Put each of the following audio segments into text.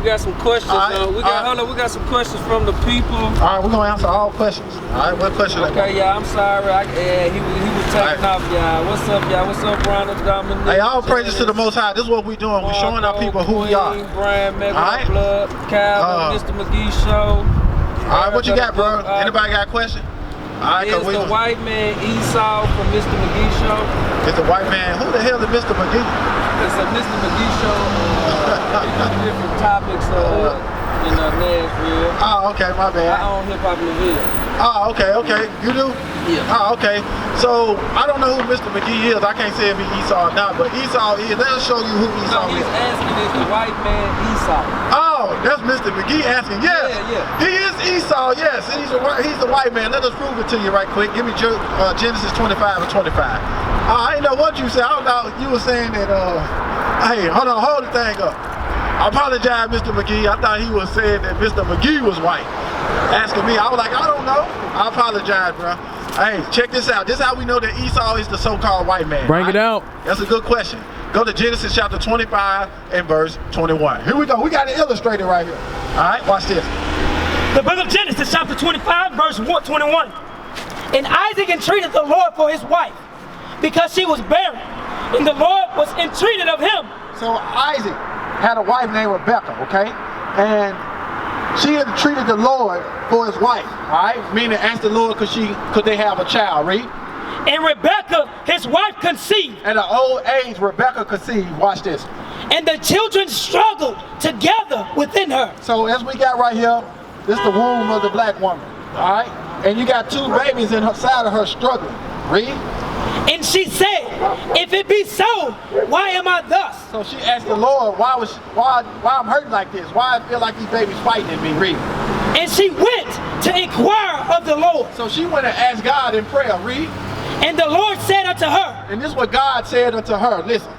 got some questions. We got some questions from the people. All right, we're gonna answer all questions. All right, what question? Okay, yeah, I'm sorry. He was taking off, y'all. What's up, y'all? What's up, Ronald, Dominic? Hey, all praises to the Most High. This is what we're doing. We're showing our people who we are. Brian, Mega Blood, Calvin, Mr. McGee Show. All right, what you got, bro? Anybody got a question? All right, is the white man Esau from Mr. McGee Show? It's the white man. Who the hell is Mr. McGee? It's a Mr. McGee Show. Different topics in Nashville. Oh, okay, my bad. I own Hip Hop Nashville. Oh, okay. You do? Yeah. Oh, okay. So, I don't know who Mr. McGee is. I can't say if he's Esau or not, but Esau is. Let us show you who Esau is. He's asking is the white man Esau. Oh, that's Mr. McGee asking. Yes. Yeah. He is Esau, yes. He's the white man. Let us prove it to you right quick. Give me Genesis 25 and 25. I didn't know what you said. I thought you were saying that, hey, hold on, hold the thing up. I apologize, Mr. McGee. I thought he was saying that Mr. McGee was white. Asking me, I was like, I don't know. I apologize, bro. Hey, check this out. This is how we know that Esau is the so-called white man. Bring it out. That's a good question. Go to Genesis chapter 25 and verse 21. Here we go. We got it illustrated right here. All right, watch this. The book of Genesis chapter 25 verse 21. And Isaac entreated the Lord for his wife, because she was barren, and the Lord was entreated of him. So Isaac had a wife named Rebecca, okay? And she entreated the Lord for his wife, all right? Meaning asked the Lord could they have a child, read? And Rebecca, his wife, conceived. At an old age, Rebecca conceived. Watch this. And the children struggled together within her. So as we got right here, this is the womb of the black woman, all right? And you got two babies inside of her struggling. Read. And she said, if it be so, why am I thus? So she asked the Lord, why I'm hurting like this? Why I feel like these babies fighting at me? Read. And she went to inquire of the Lord. So she went and asked God in prayer. Read. And the Lord said unto her. And this is what God said unto her. Listen.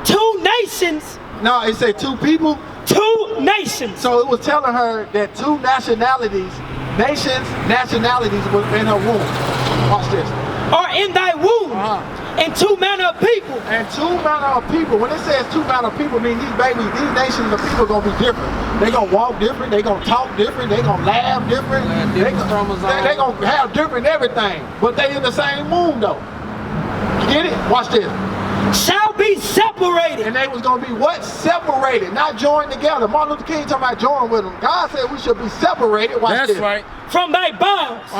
2 nations. No, it said 2 people. 2 nations. So it was telling her that 2 nationalities were in her womb. Watch this. Are in thy womb. And 2 manner of people. And 2 manner of people. When it says 2 manner of people, I mean these babies, these nations of people are gonna be different. They gonna walk different. They gonna talk different. They gonna laugh different. They gonna have different everything. But they in the same womb though. You get it? Watch this. Shall be separated. And they was gonna be what? Separated, not joined together. Martin Luther King talking about join with them. God said we should be separated. Watch this. That's right. From thy bonds.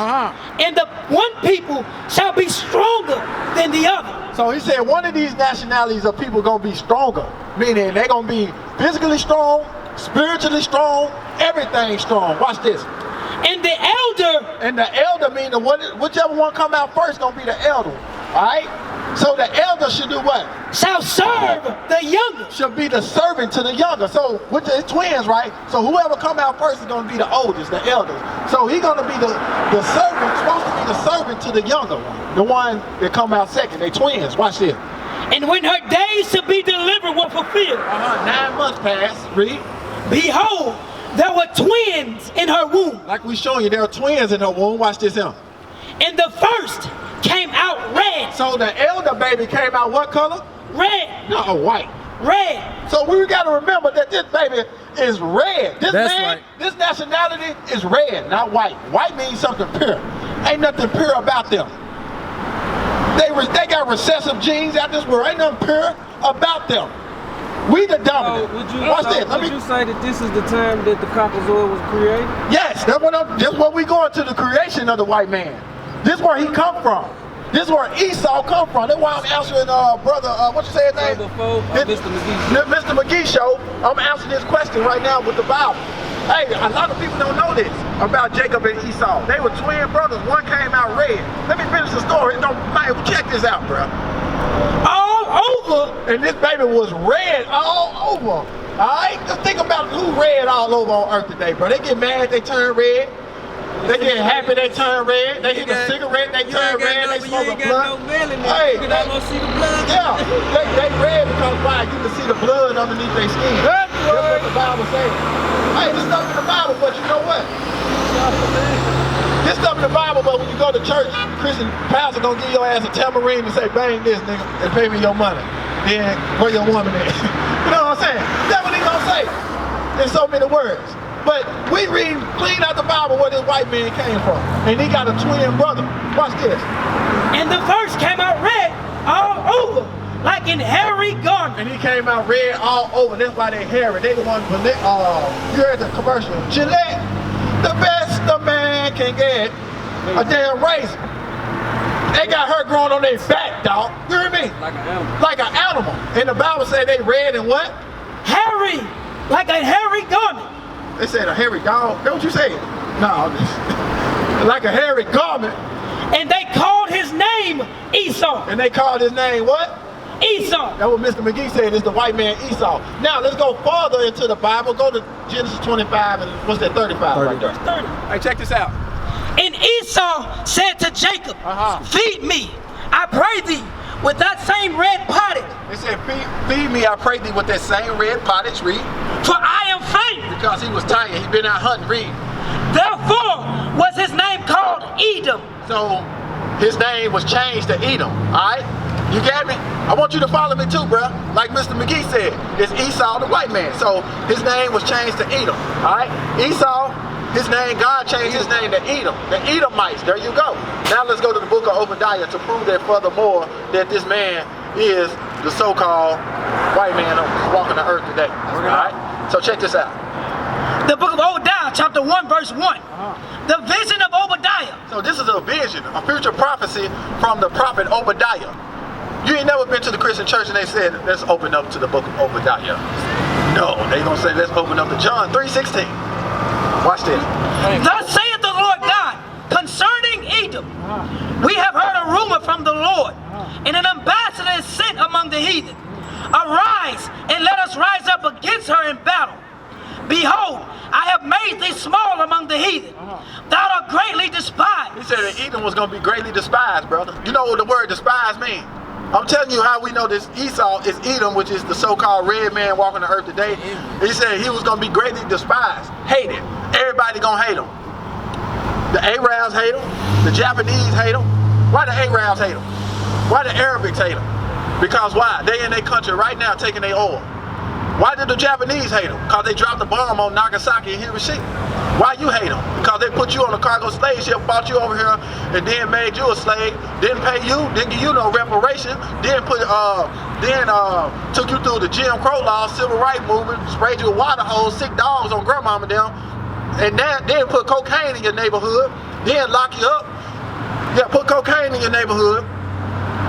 And the one people shall be stronger than the other. So he said one of these nationalities of people gonna be stronger. Meaning they gonna be physically strong, spiritually strong, everything strong. Watch this. And the elder. And the elder meaning whichever one come out first gonna be the elder. Alright? So the elder should do what? Shall serve the younger. Should be the servant to the younger. So, which is twins, right? So whoever come out first is going to be the oldest, the eldest. So he's going to be the servant, supposed to be the servant to the younger one. The one that come out second. They twins. Watch this. And when her days to be delivered were fulfilled. 9 months passed. Read. Behold, there were twins in her womb. Like we showing you, there are twins in her womb. Watch this here. And the first came out red. So the elder baby came out what color? Red. No, white. Red. So we got to remember that this baby is red. This That's man, right. this nationality is red, not white. White means something pure. Ain't nothing pure about them. They got recessive genes out this world. Ain't nothing pure about them. We the dominant. Would you say that this is the time that the Caucasoid was created? Yes, that's what we going to, the creation of the white man. This is where he come from. This is where Esau come from. That's why I'm answering brother, what you say his name? Mr. McGee show. I'm answering this question right now with the Bible. Hey, a lot of people don't know this about Jacob and Esau. They were twin brothers. One came out red. Let me finish the story. Check this out, bro. All over. And this baby was red all over. Alright? Just think about who red all over on earth today, bro. They get mad, they turn red. They get happy, they turn red. They hit a cigarette, they turn red. They smoke a blunt. Hey, you can almost see the blood. Yeah, they red because why? You can see the blood underneath their skin. That's what the Bible says. Hey, this stuff in the Bible, but you know what? This stuff in the Bible, but when you go to church, Christian pastor gonna give your ass a tambourine and say, bang this nigga, and pay me your money. Then where your woman at? You know what I'm saying? That's what he gonna say. in so many words. But we read clean out the Bible where this white man came from. And he got a twin brother. Watch this. And the verse came out red all over, like in hairy garment. And he came out red all over. That's why they hairy. They the ones, you heard the commercial. Gillette, the best a man can get, a damn razor. They got her growing on their back, dog. You hear me? Like an animal. Like an animal. And the Bible said they red and what? Hairy, like a hairy garment. They said a hairy dog. That's what you said? No, like a hairy garment. And they called his name Esau. And they called his name what? Esau. That's what Mr. McGee said is the white man Esau. Now let's go further into the Bible. Go to Genesis 25 and what's that, 35 right there. 30. Hey, check this out. And Esau said to Jacob, feed me, I pray thee, with that same red pottage. They said, feed me, I pray thee, with that same red pottage, read. For I am faint. Because he was tired, he been out hunting, read. Therefore was his name called Edom. So his name was changed to Edom, all right? You got me? I want you to follow me too, bro. Like Mr. McGee said, it's Esau the white man. So his name was changed to Edom, all right? Esau, his name, God changed his name to Edom, the Edomites. There you go. Now let's go to the book of Obadiah to prove that furthermore that this man is the so-called white man walking the earth today. All right? So check this out. The book of Obadiah, chapter 1, verse 1. The vision of Obadiah. So this is a vision, a future prophecy from the prophet Obadiah. You ain't never been to the Christian church and they said, let's open up to the book of Obadiah. No, they gonna say, let's open up to John 3:16. Watch this. Thus saith the Lord God, concerning Edom, we have heard a rumor from the Lord, and an ambassador is sent among the heathen. Arise, and let us rise up against her in battle. Behold, I have made thee small among the heathen. Thou art greatly despised. He said that Edom was going to be greatly despised, brother. You know what the word despise means? I'm telling you how we know this Esau is Edom, which is the so-called red man walking the earth today. He said he was going to be greatly despised, hated. Everybody going to hate him. The Arabs hate him. The Japanese hate him. Why the Arabs hate him? Why the Arabics hate him? Because why? They in their country right now taking their oil. Why did the Japanese hate them? Because they dropped the bomb on Nagasaki and Hiroshima. Why you hate them? Because they put you on a cargo slave ship, brought you over here, and then made you a slave, didn't pay you, didn't give you no reparation, then took you through the Jim Crow laws, civil rights movement, sprayed you with water hose, sick dogs on grandmama down, and then put cocaine in your neighborhood, then lock you up. Yeah, put cocaine in your neighborhood.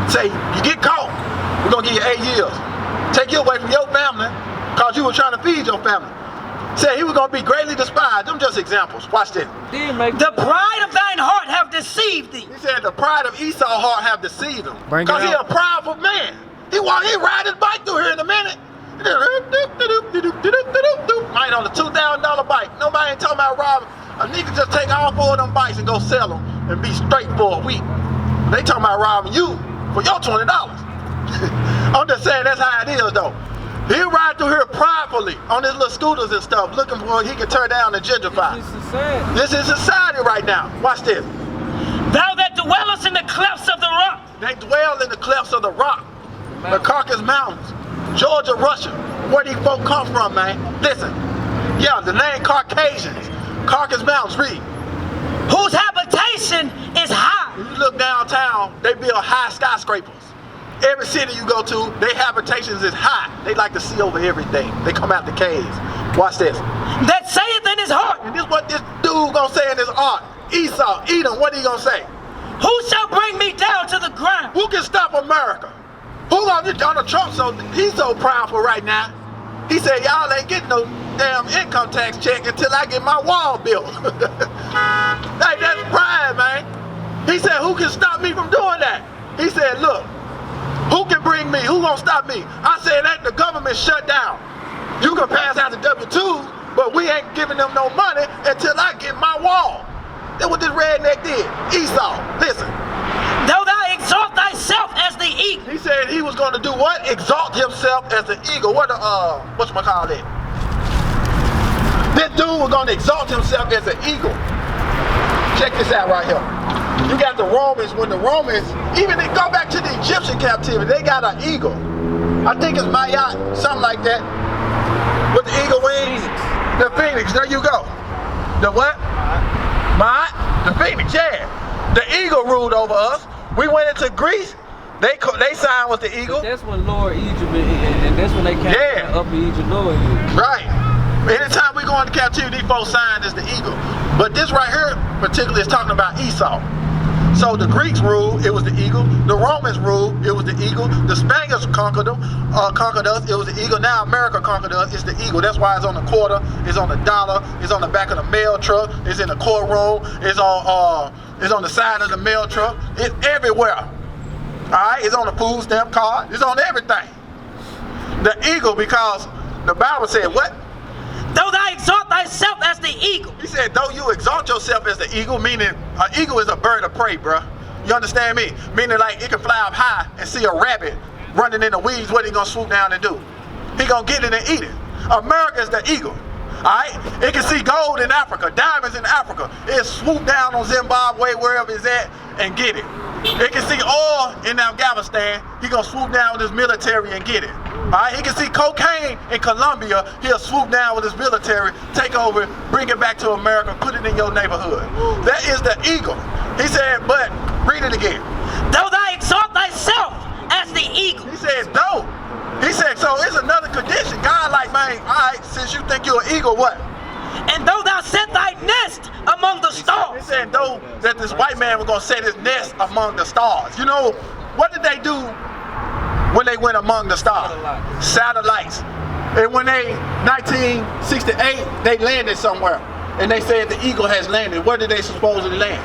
Say, you get caught, we're gonna give you 8 years. Take you away from your family, because you were trying to feed your family. Said he was going to be greatly despised. Them just examples. Watch this. The pride of thine heart have deceived thee. He said the pride of Esau's heart have deceived him. Because he a prideful man. He ride his bike through here in a minute. Might on a $2,000 bike. Nobody ain't talking about robbing. A nigga just take all 4 of them bikes and go sell them and be straight for a week. They talking about robbing you for your $20. I'm just saying that's how it is though. He ride through here pridefully on his little scooters and stuff, looking for what he can turn down and gentrify. This is society right now. Watch this. Thou that dwellest in the clefts of the rock. They dwell in the clefts of the rock. The Caucasus Mountains, Georgia, Russia. Where these folk come from, man? Listen. Yeah, the name Caucasians. Caucasus Mountains, read. Whose habitation is high. When you look downtown, they build high skyscrapers. Every city you go to, their habitations is high. They like to see over everything. They come out the caves. Watch this. That saith in his heart. And this is what this dude gonna say in his heart. Esau, Edom, what he gonna say? Who shall bring me down to the ground? Who can stop America? Who gonna get Donald Trump? So he's so proudful right now. He said, y'all ain't getting no damn income tax check until I get my wall built. Hey, that's pride, man. He said, who can stop me from doing that? He said, look. Who can bring me? Who gonna stop me? I said that the government shut down. You can pass out the W-2s, but we ain't giving them no money until I get my wall. That's what this redneck did. Esau, listen. Though thou exalt thyself as the eagle. He said he was gonna do what? Exalt himself as the eagle. Whatchamacallit? This dude was gonna exalt himself as an eagle. Check this out right here. You got the Romans, when the Romans, even they go back to the Egyptian captivity, they got an eagle. I think it's Mayat, something like that. With the eagle wings. The phoenix, there you go. The what? Ma'at? The phoenix, yeah. The eagle ruled over us. We went into Greece. They sign was the eagle. But that's when Lower Egypt, and that's when they came to Upper Egypt, Lower Egypt. Right. Anytime we go into captivity, folks sign is the eagle. But this right here, particularly, is talking about Esau. So the Greeks ruled, it was the eagle. The Romans ruled, it was the eagle. The Spaniards conquered us, it was the eagle. Now America conquered us, it's the eagle. That's why it's on the quarter, it's on the dollar, it's on the back of the mail truck, it's in the courtroom, it's on the side of the mail truck. It's everywhere. All right, it's on the food stamp card, it's on everything. The eagle, because the Bible said what? Though thou exalt thyself as the eagle. He said, though you exalt yourself as the eagle, meaning an eagle is a bird of prey, bruh. You understand me? Meaning like it can fly up high and see a rabbit running in the weeds. What he gonna swoop down and do? He gonna get it and eat it. America is the eagle. Alright? It can see gold in Africa, diamonds in Africa. It swoop down on Zimbabwe, wherever it's at, and get it. It can see oil in Afghanistan. He gonna swoop down with his military and get it. Alright, he can see cocaine in Colombia. He'll swoop down with his military, take over, bring it back to America, put it in your neighborhood. That is the eagle. He said, but, read it again. Though thou exalt thyself as the eagle. He said, though. He said, so it's another condition. God like, man, alright, since you think you're an eagle, what? And though thou set thy nest among the stars. He said, though that this white man was going to set his nest among the stars. You know, what did they do when they went among the stars? Satellites. And when 1968, they landed somewhere. And they said the eagle has landed. Where did they supposedly land?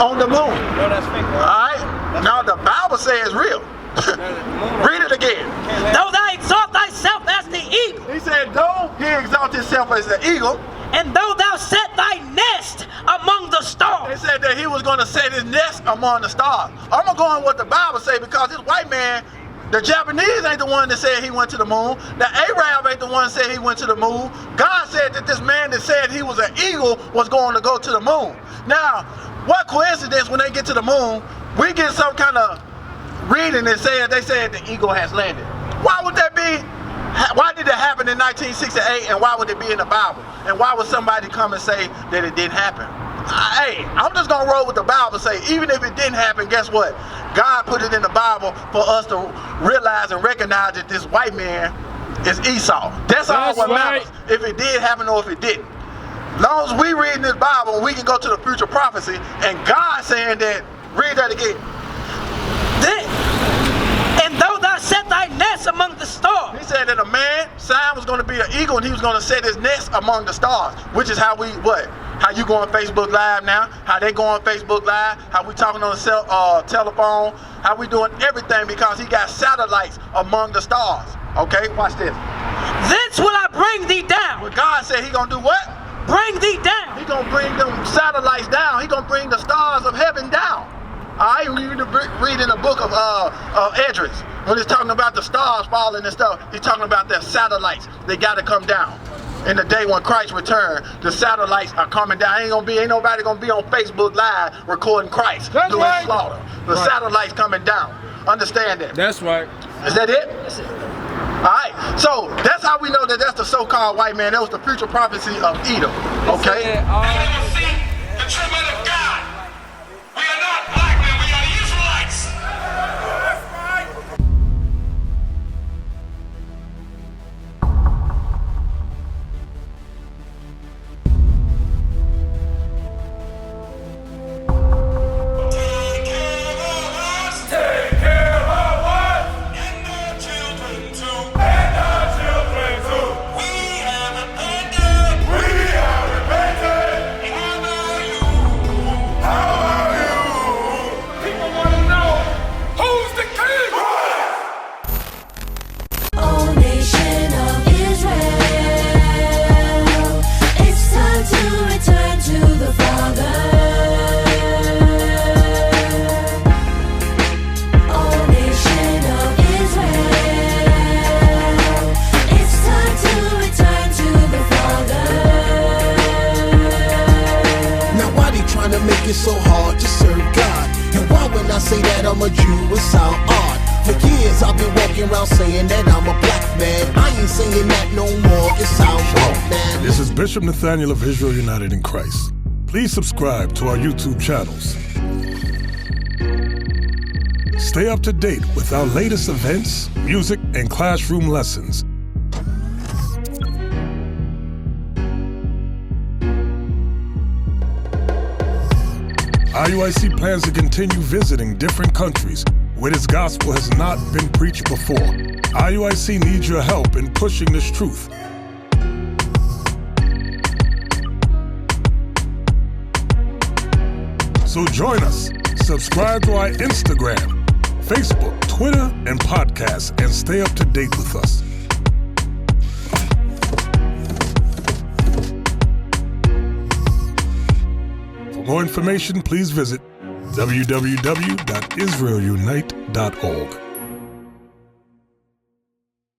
On the moon. No, that's fake. Alright? Now the Bible says real. Read it again. Though thou exalt thyself as the eagle. He said, though he exalt himself as the eagle. And though thou set thy nest among the stars. They said that he was going to set his nest among the stars. I'm going to go on what the Bible say, because this white man, the Japanese ain't the one that said he went to the moon. The Arab ain't the one that said he went to the moon. God said that this man that said he was an eagle was going to go to the moon. Now, what coincidence when they get to the moon, we get some kind of reading that said they said the eagle has landed. Why would that be? Why did it happen in 1968, and why would it be in the Bible? And why would somebody come and say that it didn't happen? Hey, I'm just gonna roll with the Bible, say even if it didn't happen, guess what? God put it in the Bible for us to realize and recognize that this white man is Esau. That's all what matters. If it did happen or if it didn't. As long as we read in this Bible, we can go to the future prophecy, and God saying that, read that again. And though thou set thy nest among the stars. He said that a man, sign was going to be an eagle, and he was going to set his nest among the stars, which is how we, what? How you go on Facebook Live now, how they go on Facebook Live, how we talking on the telephone, how we doing everything, because he got satellites among the stars. Okay, watch this. Thence will I bring thee down. Well, God said he going to do what? Bring thee down. He going to bring them satellites down. He going to bring the stars of heaven down. I read in the book of Esdras, when he's talking about the stars falling and stuff, he's talking about their satellites. They got to come down. In the day when Christ returned, the satellites are coming down. Ain't nobody gonna be on Facebook Live recording Christ doing slaughter. The satellites coming down. Understand that? That's right. Is that it? That's it. All right. So that's how we know that that's the so-called white man. That was the future prophecy of Edom. Okay. The treatment of God. We are not black men, we are the Israelites. Take care of us. And our children too. We have repented. How are you? People want to know, who's the king? O nation of Israel, it's time to return to the Father. O nation of Israel, it's time to return to the Father. Now why they trying to make it so hard to serve God? And why when I say that I'm a Jew, it sound odd? For years I've been walking around saying that I'm a black man. I ain't saying that no more, it sounds wrong, man. This is Bishop Nathaniel of Israel United in Christ. Please subscribe to our YouTube channels. Stay up to date with our latest events, music, and classroom lessons. IUIC plans to continue visiting different countries where this gospel has not been preached before. IUIC needs your help in pushing this truth. So join us. Subscribe to our Instagram, Facebook, Twitter, and podcast, and stay up to date with us. For more information, please visit www.israelunite.org.